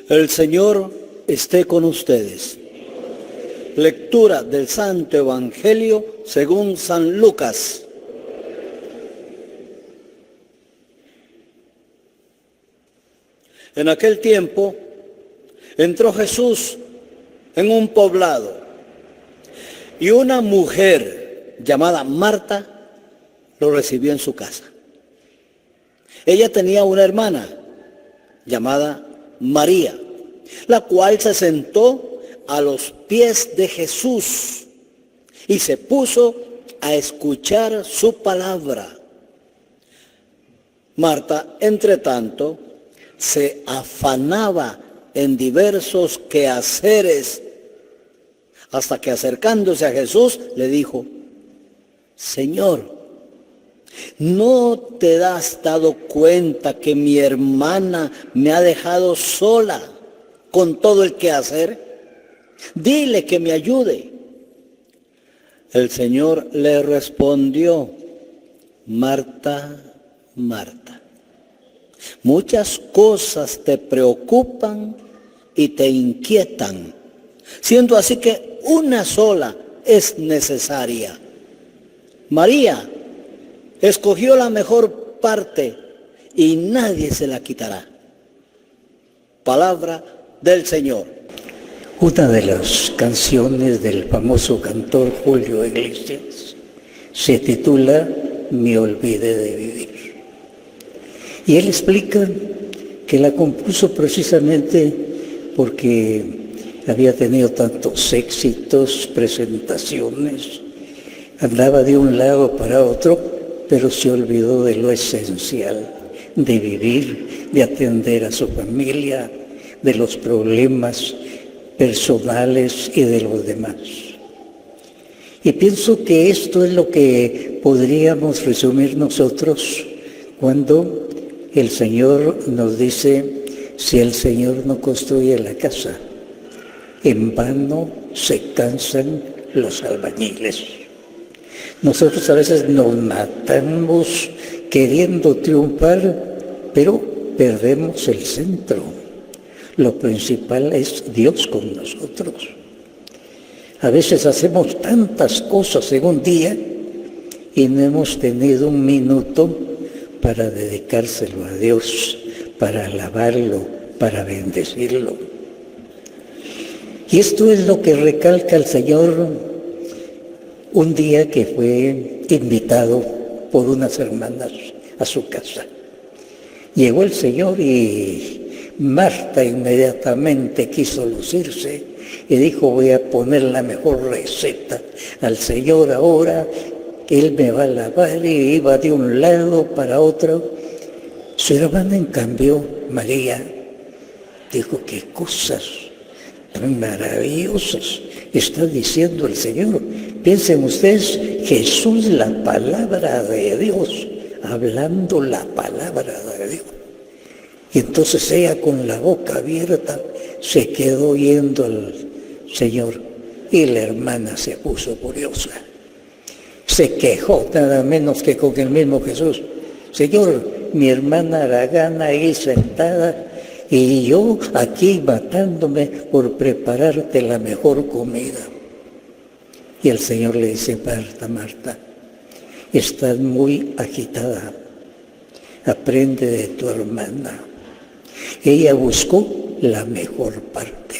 El Señor esté con ustedes. Lectura del Santo Evangelio según San Lucas. En aquel tiempo entró Jesús en un poblado y una mujer llamada Marta lo recibió en su casa. Ella tenía una hermana llamada María, la cual se sentó a los pies de Jesús y se puso a escuchar su palabra. Marta, entre tanto, se afanaba en diversos quehaceres, hasta que acercándose a Jesús le dijo: Señor, ¿no te has dado cuenta que mi hermana me ha dejado sola con todo el quehacer? Dile que me ayude. El Señor le respondió: Marta, Marta, muchas cosas te preocupan y te inquietan, siendo así que una sola es necesaria. María escogió la mejor parte y nadie se la quitará. Palabra del Señor. Una de las canciones del famoso cantor Julio Iglesias se titula Me olvidé de vivir. Y él explica que la compuso precisamente porque había tenido tantos éxitos, presentaciones, andaba de un lado para otro, pero se olvidó de lo esencial, de vivir, de atender a su familia, de los problemas personales y de los demás. Y pienso que esto es lo que podríamos resumir nosotros cuando el Señor nos dice: si el Señor no construye la casa, en vano se cansan los albañiles. Nosotros a veces nos matamos queriendo triunfar, pero perdemos el centro. Lo principal es Dios con nosotros. A veces hacemos tantas cosas en un día y no hemos tenido un minuto para dedicárselo a Dios, para alabarlo, para bendecirlo. Y esto es lo que recalca el Señor un día que fue invitado por unas hermanas a su casa. Llegó el Señor y Marta inmediatamente quiso lucirse y dijo: voy a poner la mejor receta al Señor ahora, que Él me va a alabar, y iba de un lado para otro. Su hermana, en cambio, María, dijo: qué cosas tan maravillosas está diciendo el Señor. Piensen ustedes, Jesús, la palabra de Dios, hablando la palabra de Dios. Y entonces ella, con la boca abierta, se quedó oyendo al Señor, y la hermana se puso furiosa. Se quejó nada menos que con el mismo Jesús: Señor, mi hermana Aragana ahí sentada y yo aquí matándome por prepararte la mejor comida. Y el Señor le dice: Marta, Marta, estás muy agitada, aprende de tu hermana. Ella buscó la mejor parte.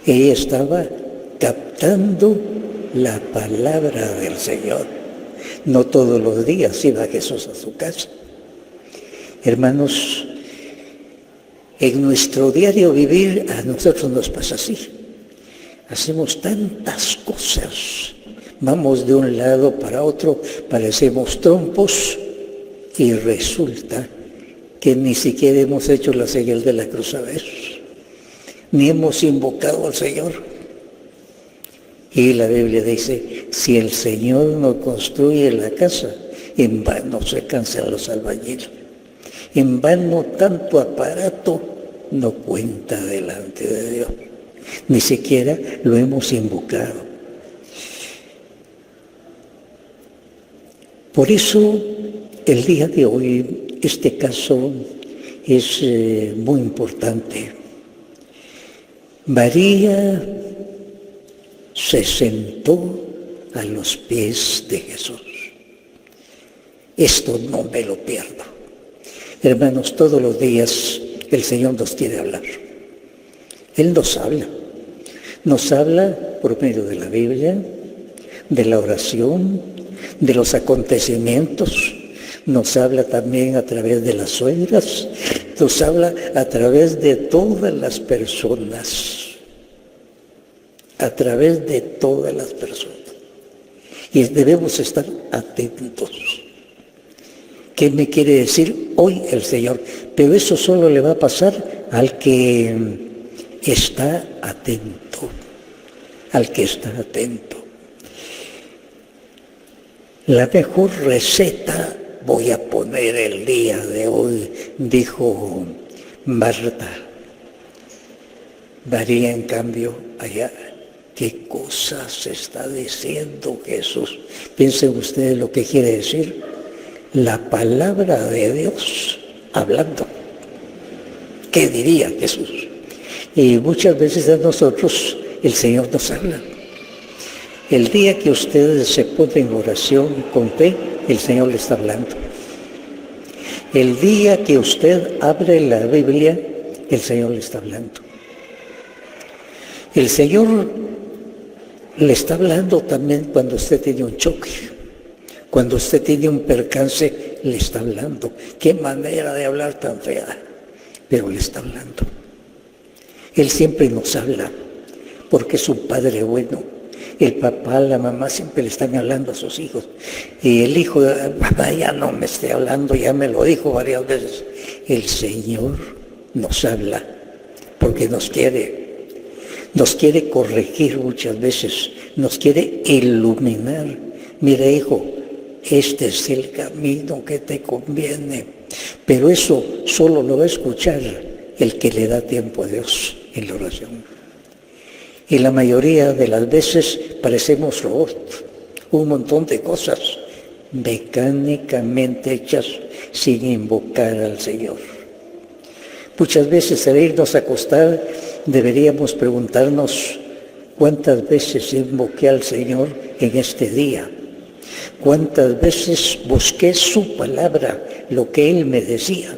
Ella estaba captando la palabra del Señor. No todos los días iba Jesús a su casa. Hermanos, en nuestro diario vivir a nosotros nos pasa así. Hacemos tantas cosas, vamos de un lado para otro, parecemos trompos, y resulta que ni siquiera hemos hecho la señal de la cruz a ver, ni hemos invocado al Señor. Y la Biblia dice: si el Señor no construye la casa, en vano se cansan los albañiles. En vano tanto aparato no cuenta delante de Dios. Ni siquiera lo hemos invocado. Por eso, el día de hoy, este caso es muy importante. María se sentó a los pies de Jesús. Esto no me lo pierdo. Hermanos, todos los días el Señor nos quiere hablar. Él nos habla. Nos habla por medio de la Biblia, de la oración, de los acontecimientos. Nos habla también a través de las suegras. Nos habla a través de todas las personas. A través de todas las personas. Y debemos estar atentos. ¿Qué me quiere decir hoy el Señor? Pero eso solo le va a pasar al que está atento. Al que está atento. La mejor receta voy a poner el día de hoy, dijo Marta. María, en cambio, allá. ¿Qué cosas está diciendo Jesús? Piensen ustedes lo que quiere decir. La palabra de Dios hablando. ¿Qué diría Jesús? Y muchas veces a nosotros el Señor nos habla. El día que ustedes se ponen en oración con fe, el Señor le está hablando. El día que usted abre la Biblia, el Señor le está hablando. El Señor le está hablando también cuando usted tiene un choque, cuando usted tiene un percance, le está hablando. Qué manera de hablar tan fea, pero le está hablando. Él siempre nos habla, porque es un Padre bueno. El papá, la mamá siempre le están hablando a sus hijos. Y el hijo, papá, ya no me esté hablando, ya me lo dijo varias veces. El Señor nos habla, porque nos quiere corregir muchas veces, nos quiere iluminar. Mira, hijo, este es el camino que te conviene. Pero eso solo lo va a escuchar el que le da tiempo a Dios en la oración. Y la mayoría de las veces parecemos robots, un montón de cosas mecánicamente hechas sin invocar al Señor. Muchas veces al irnos a acostar deberíamos preguntarnos cuántas veces invoqué al Señor en este día, cuántas veces busqué su palabra, lo que Él me decía.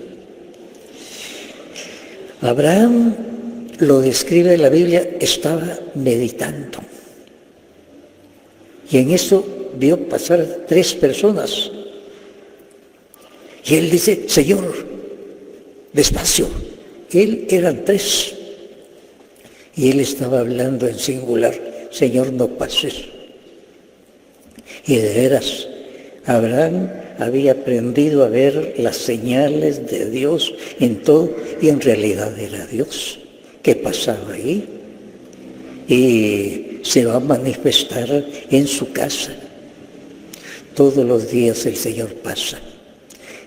Abraham, lo describe la Biblia, estaba meditando. Y en eso vio pasar 3 personas. Y él dice, Señor, despacio. Él eran 3. Y él estaba hablando en singular, Señor, no pases. Y de veras, Abraham había aprendido a ver las señales de Dios en todo, y en realidad era Dios que pasaba ahí. Y se va a manifestar en su casa. Todos los días el Señor pasa.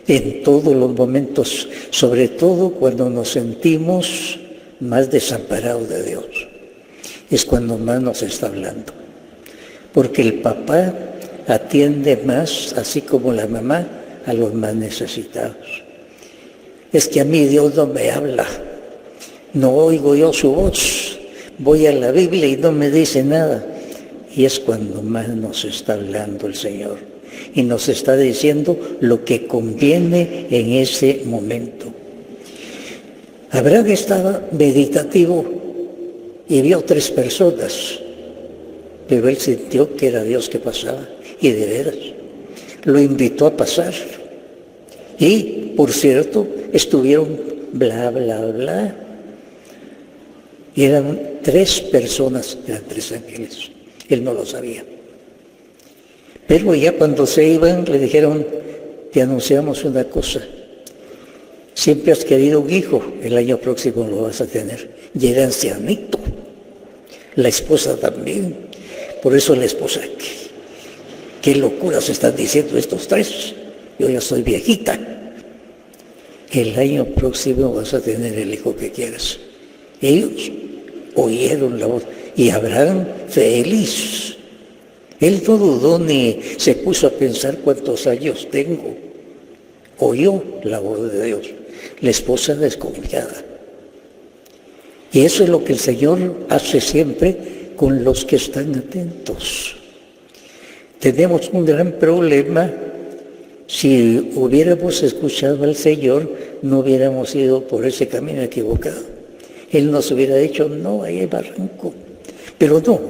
En todos los momentos, sobre todo cuando nos sentimos más desamparados de Dios. Es cuando más nos está hablando. Porque el papá atiende más, así como la mamá, a los más necesitados. Es que a mí Dios no me habla. No oigo yo su voz. Voy a la Biblia y no me dice nada. Y es cuando más nos está hablando el Señor. Y nos está diciendo lo que conviene en ese momento. Abraham estaba meditativo y vio 3 personas. Pero él sintió que era Dios que pasaba. Y de veras, lo invitó a pasar. Y, por cierto, estuvieron bla, bla, bla. Y eran 3 personas, eran 3 ángeles. Él no lo sabía. Pero ya cuando se iban, le dijeron, te anunciamos una cosa. Siempre has querido un hijo, el año próximo lo vas a tener. Y era ancianito. La esposa también. Por eso la esposa, qué locuras están diciendo estos 3. Yo ya soy viejita. El año próximo vas a tener el hijo que quieras. Ellos oyeron la voz y Abraham feliz. Él no dudó ni se puso a pensar cuántos años tengo. Oyó la voz de Dios la esposa desconfiada. Y eso es lo que el Señor hace siempre con los que están atentos. Tenemos un gran problema. Si hubiéramos escuchado al Señor, no hubiéramos ido por ese camino equivocado. Él nos hubiera dicho, no, ahí hay barranco. Pero no,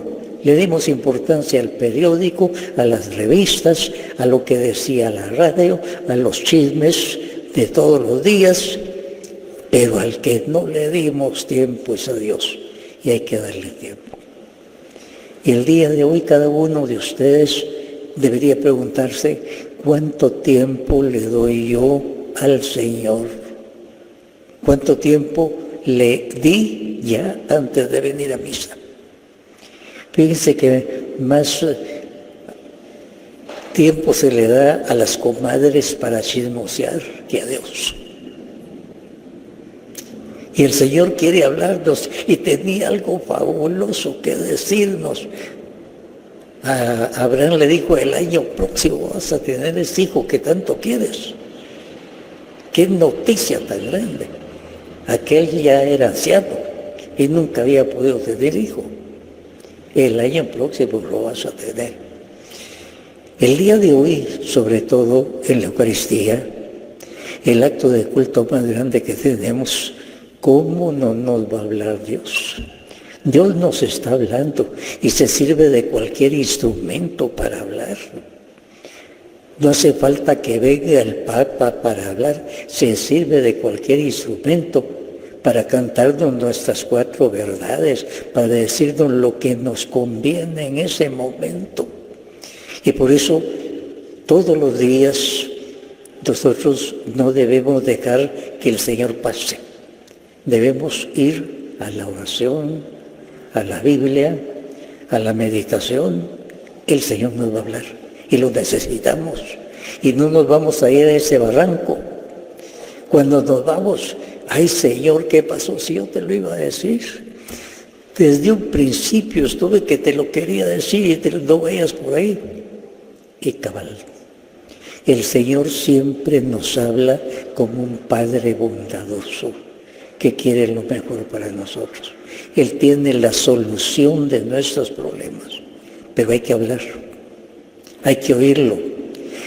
le dimos importancia al periódico, a las revistas, a lo que decía la radio, a los chismes de todos los días, pero al que no le dimos tiempo es a Dios, y hay que darle tiempo. Y el día de hoy cada uno de ustedes debería preguntarse, ¿cuánto tiempo le doy yo al Señor? ¿Cuánto tiempo le di ya antes de venir a misa? Fíjense que más tiempo se le da a las comadres para chismosear que a Dios. Y el Señor quiere hablarnos y tenía algo fabuloso que decirnos. A Abraham le dijo, el año próximo vas a tener ese hijo que tanto quieres. ¡Qué noticia tan grande! Aquel ya era anciano y nunca había podido tener hijo. El año próximo lo vas a tener. El día de hoy, sobre todo en la Eucaristía, el acto de culto más grande que tenemos, ¿cómo no nos va a hablar Dios? Dios nos está hablando y se sirve de cualquier instrumento para hablar. No hace falta que venga el Papa para hablar, se sirve de cualquier instrumento para cantarnos nuestras 4 verdades, para decirnos lo que nos conviene en ese momento. Y por eso todos los días nosotros no debemos dejar que el Señor pase. Debemos ir a la oración, a la Biblia, a la meditación. El Señor nos va a hablar y lo necesitamos. Y no nos vamos a ir a ese barranco. Cuando nos vamos, ay Señor, ¿qué pasó si yo te lo iba a decir? Desde un principio estuve que te lo quería decir y no vayas por ahí. Y cabal, el Señor siempre nos habla como un Padre bondadoso que quiere lo mejor para nosotros. Él tiene la solución de nuestros problemas, pero hay que hablar, hay que oírlo,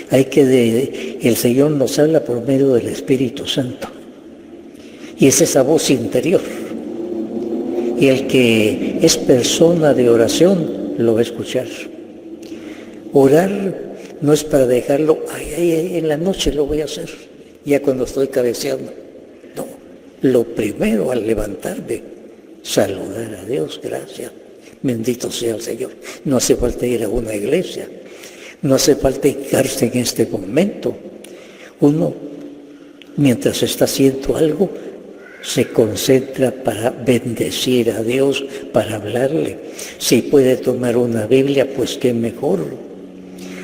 el Señor nos habla por medio del Espíritu Santo. Y es esa voz interior. Y el que es persona de oración lo va a escuchar. Orar no es para dejarlo, en la noche lo voy a hacer, ya cuando estoy cabeceando. No, lo primero al levantarme, saludar a Dios, gracias, bendito sea el Señor. No hace falta ir a una iglesia, no hace falta quedarse en este momento. Uno, mientras está haciendo algo, se concentra para bendecir a Dios, para hablarle. Si puede tomar una Biblia, pues qué mejor.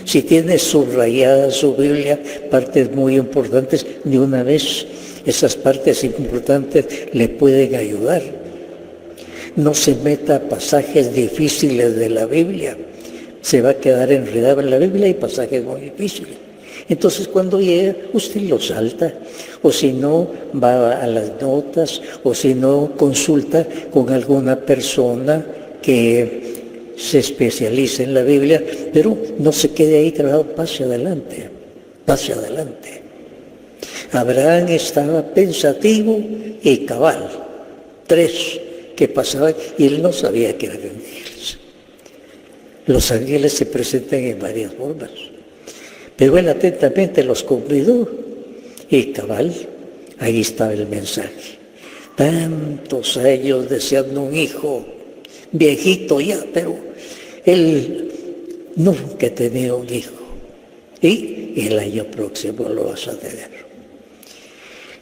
Si tiene subrayada su Biblia, partes muy importantes, de una vez esas partes importantes le pueden ayudar. No se meta a pasajes difíciles de la Biblia. Se va a quedar enredado en la Biblia y pasajes muy difíciles. Entonces cuando llega, usted lo salta, o si no, va a las notas, o si no, consulta con alguna persona que se especializa en la Biblia, pero no se quede ahí trabado, pase adelante, pase adelante. Abraham estaba pensativo y cabal, 3 que pasaban, y él no sabía que eran ángeles. Los ángeles se presentan en varias formas. Pero él atentamente los convidó y cabal, ahí estaba el mensaje. Tantos años deseando un hijo, viejito ya, pero él nunca ha tenido un hijo. Y el año próximo lo vas a tener.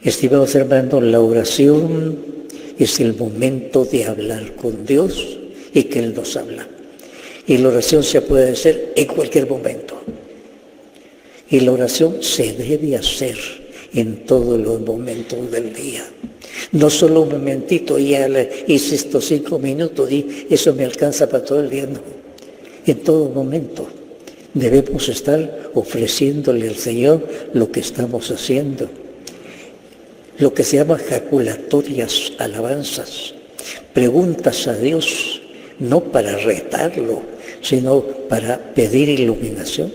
Estimados hermanos, la oración es el momento de hablar con Dios y que Él nos habla. Y la oración se puede hacer en cualquier momento. Y la oración se debe hacer en todos los momentos del día. No solo un momentito, ya hice estos 5 minutos y eso me alcanza para todo el día, no. En todo momento debemos estar ofreciéndole al Señor lo que estamos haciendo. lo que se llama jaculatorias, alabanzas, preguntas a Dios, no para retarlo, sino para pedir iluminación.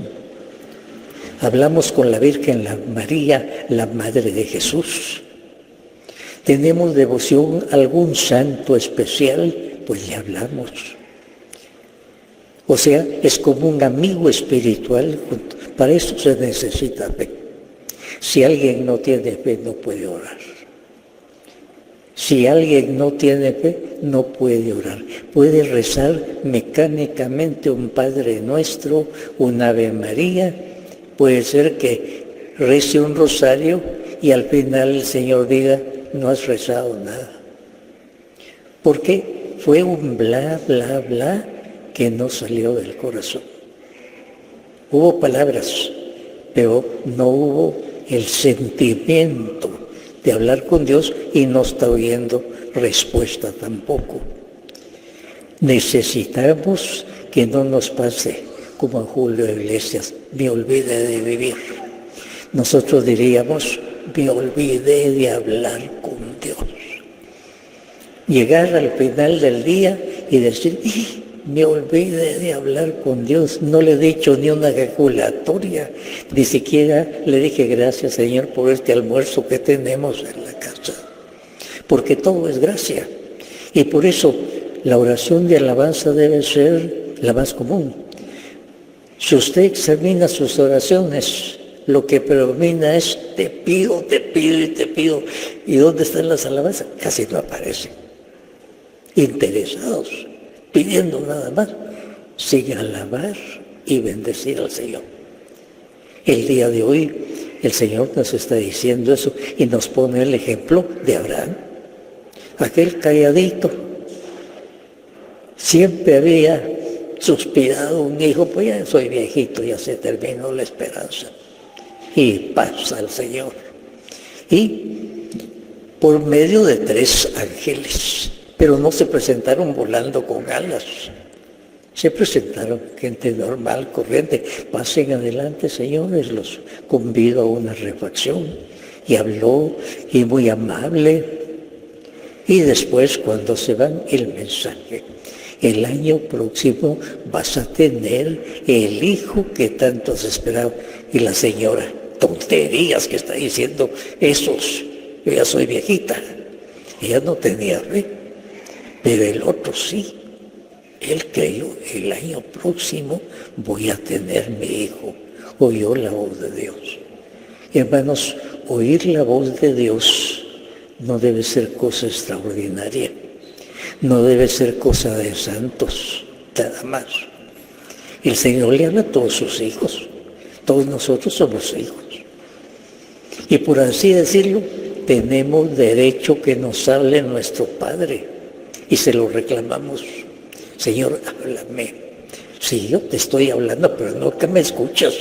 Hablamos con la Virgen María, la Madre de Jesús. ¿Tenemos devoción a algún santo especial? Pues le hablamos. O sea, es como un amigo espiritual. Para eso se necesita fe. Si alguien no tiene fe, no puede orar. Si alguien no tiene fe, no puede orar. Puede rezar mecánicamente un Padre Nuestro, un Ave María. Puede ser que rece un rosario y al final el Señor diga, no has rezado nada. Porque fue un bla, bla, bla que no salió del corazón. Hubo palabras, pero no hubo el sentimiento de hablar con Dios y no está oyendo respuesta tampoco. Necesitamos que no nos pase como a Julio Iglesias, me olvidé de vivir. Nosotros diríamos, me olvidé de hablar con Dios. Llegar al final del día y decir, me olvidé de hablar con Dios, no le he dicho ni una ejaculatoria, ni siquiera le dije gracias Señor por este almuerzo que tenemos en la casa, porque todo es gracia. Y por eso la oración de alabanza debe ser la más común. Si usted examina sus oraciones, lo que predomina es te pido y te pido. ¿Y dónde están las alabanzas? Casi no aparecen. Interesados, pidiendo nada más, sin alabar y bendecir al Señor. El día de hoy el Señor nos está diciendo eso y nos pone el ejemplo de Abraham. Aquel calladito, siempre había suspirado un hijo, pues ya soy viejito, ya se terminó la esperanza. Y pasa al Señor. Y por medio de 3 ángeles, pero no se presentaron volando con alas. Se presentaron gente normal, corriente. Pasen adelante, señores, los convido a una reflexión. Y habló, y muy amable. Y después, cuando se van, el mensaje. El año próximo vas a tener el hijo que tanto has esperado. Y la señora, tonterías que está diciendo esos. Yo ya soy viejita. Ella no tenía fe. Pero el otro sí. Él creyó, el año próximo voy a tener mi hijo. Oyó la voz de Dios. Hermanos, oír la voz de Dios no debe ser cosa extraordinaria. No debe ser cosa de santos, nada más. El Señor le habla a todos sus hijos. Todos nosotros somos hijos. Y por así decirlo, tenemos derecho que nos hable nuestro Padre. Y se lo reclamamos. Señor, háblame. Sí, yo te estoy hablando, pero no que me escuchas.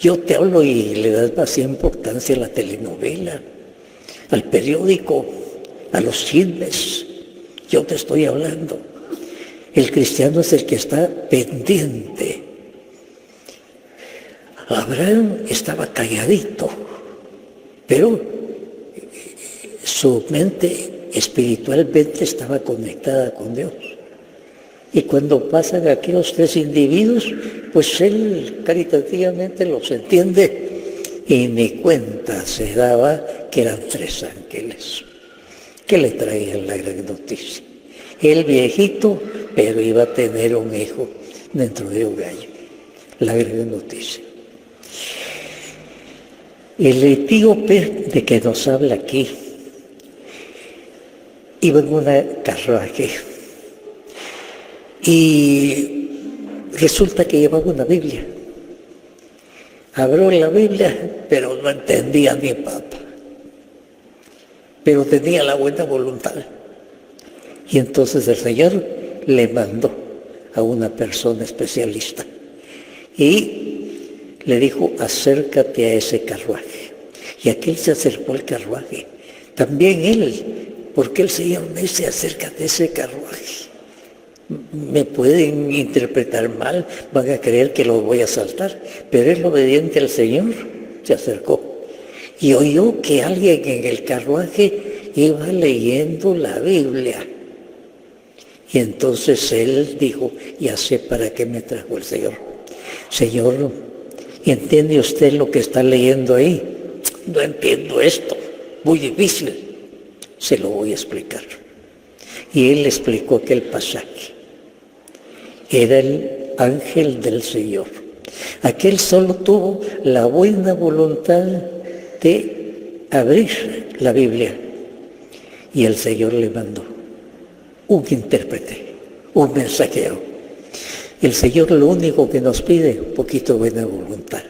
Yo te hablo y le das más importancia a la telenovela, al periódico, a los chismes. Yo te estoy hablando. El cristiano es el que está pendiente. Abraham estaba calladito, pero su mente espiritualmente estaba conectada con Dios. Y cuando pasan aquellos 3 individuos, pues él caritativamente los entiende y ni cuenta se daba que eran 3 ángeles que le traían la gran noticia. El viejito, pero iba a tener un hijo dentro de un año. La gran noticia. El etíope de que nos habla aquí iba en una carruaje y resulta que llevaba una Biblia. Abrió la Biblia, pero no entendía ni papa. Pero tenía la buena voluntad. Y entonces el Señor le mandó a una persona especialista y le dijo, acércate a ese carruaje. Y aquel se acercó al carruaje. También él, porque el Señor me dice, acércate a ese carruaje. Me pueden interpretar mal, van a creer que lo voy a saltar, pero él obediente al Señor se acercó. y oyó que alguien en el carruaje iba leyendo la Biblia. Y entonces él dijo, ya sé para qué me trajo el Señor. Señor, ¿entiende usted lo que está leyendo ahí? No entiendo esto, muy difícil. Se lo voy a explicar. Y él explicó aquel pasaje. Era el ángel del Señor. Aquel solo tuvo la buena voluntad de abrir la Biblia. Y el Señor le mandó un intérprete, un mensajero. El Señor lo único que nos pide, un poquito de buena voluntad.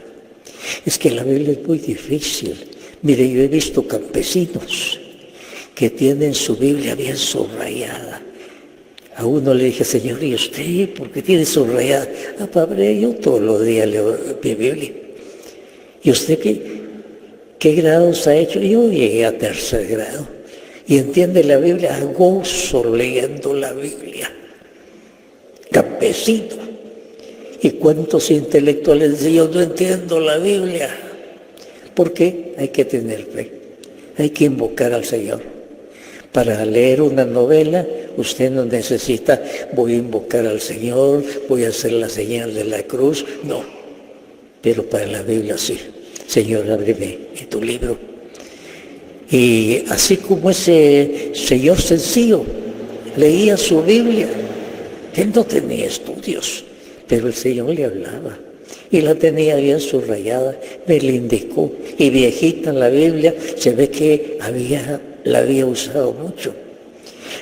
Es que la Biblia es muy difícil. Mire, yo he visto campesinos que tienen su Biblia bien subrayada. A uno le dije, Señor, ¿y usted por qué tiene subrayada? Ah, padre, yo todos los días leo mi Biblia. ¿Y usted qué grados ha hecho? Yo llegué a 3er grado. Y entiende la Biblia, a gozo leyendo la Biblia. Campesino. ¿Y cuántos intelectuales dicen, yo no entiendo la Biblia? Porque hay que tener fe, hay que invocar al Señor. Para leer una novela, usted no necesita, voy a invocar al Señor, voy a hacer la señal de la cruz, no. Pero para la Biblia sí. Señor, ábreme en tu libro. Y así como ese señor sencillo leía su Biblia, él no tenía estudios, pero el Señor le hablaba y la tenía bien subrayada, me la indicó. Y viejita la Biblia, se ve que la había usado mucho.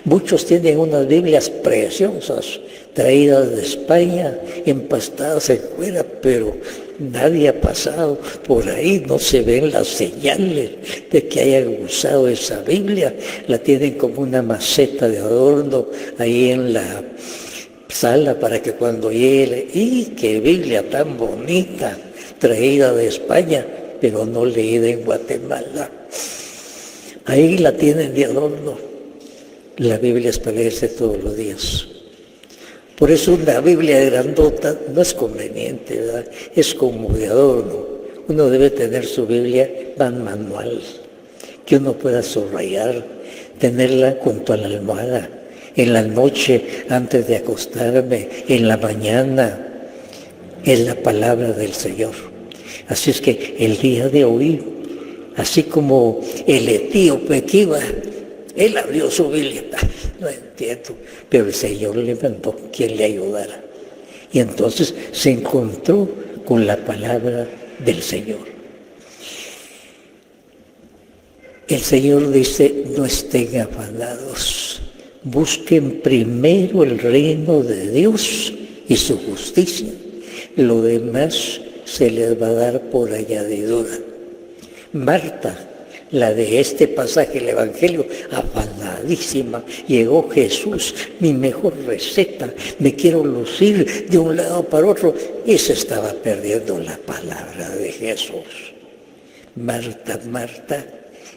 Muchos tienen unas Biblias preciosas, traídas de España, empastadas en fuera, pero nadie ha pasado por ahí, no se ven las señales de que hayan usado esa Biblia. La tienen como una maceta de adorno ahí en la sala para que cuando llegue, ¡y qué Biblia tan bonita! Traída de España, pero no leída en Guatemala. Ahí la tienen de adorno. La Biblia es para leerse todos los días. Por eso una Biblia grandota no es conveniente, ¿verdad? Es como de adorno. Uno debe tener su Biblia manual, que uno pueda subrayar, tenerla junto a la almohada, en la noche antes de acostarme, en la mañana. Es la palabra del Señor. Así es que el día de hoy, así como el etíope que iba, él abrió su Biblia, no entiendo, pero el Señor le mandó quien le ayudara. Y entonces se encontró con la palabra del Señor. El Señor dice, no estén afanados, busquen primero el reino de Dios y su justicia. Lo demás se les va a dar por añadidura. Marta, la de este pasaje, el Evangelio, afanadísima, llegó Jesús, mi mejor receta, me quiero lucir de un lado para otro, y se estaba perdiendo la palabra de Jesús. Marta, Marta,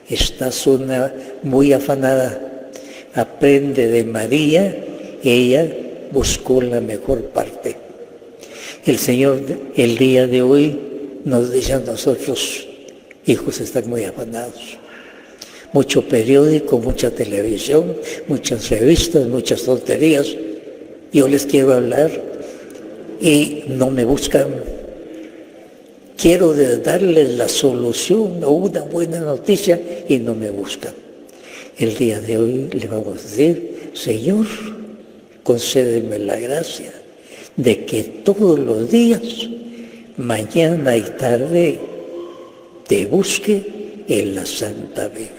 estás muy afanada, aprende de María, ella buscó la mejor parte. El Señor el día de hoy nos dice a nosotros, hijos, están muy afanados. Mucho periódico, mucha televisión, muchas revistas, muchas tonterías. Yo les quiero hablar y no me buscan. Quiero darles la solución o una buena noticia y no me buscan. El día de hoy le vamos a decir, Señor, concédeme la gracia de que todos los días, mañana y tarde, te busque en la Santa Biblia.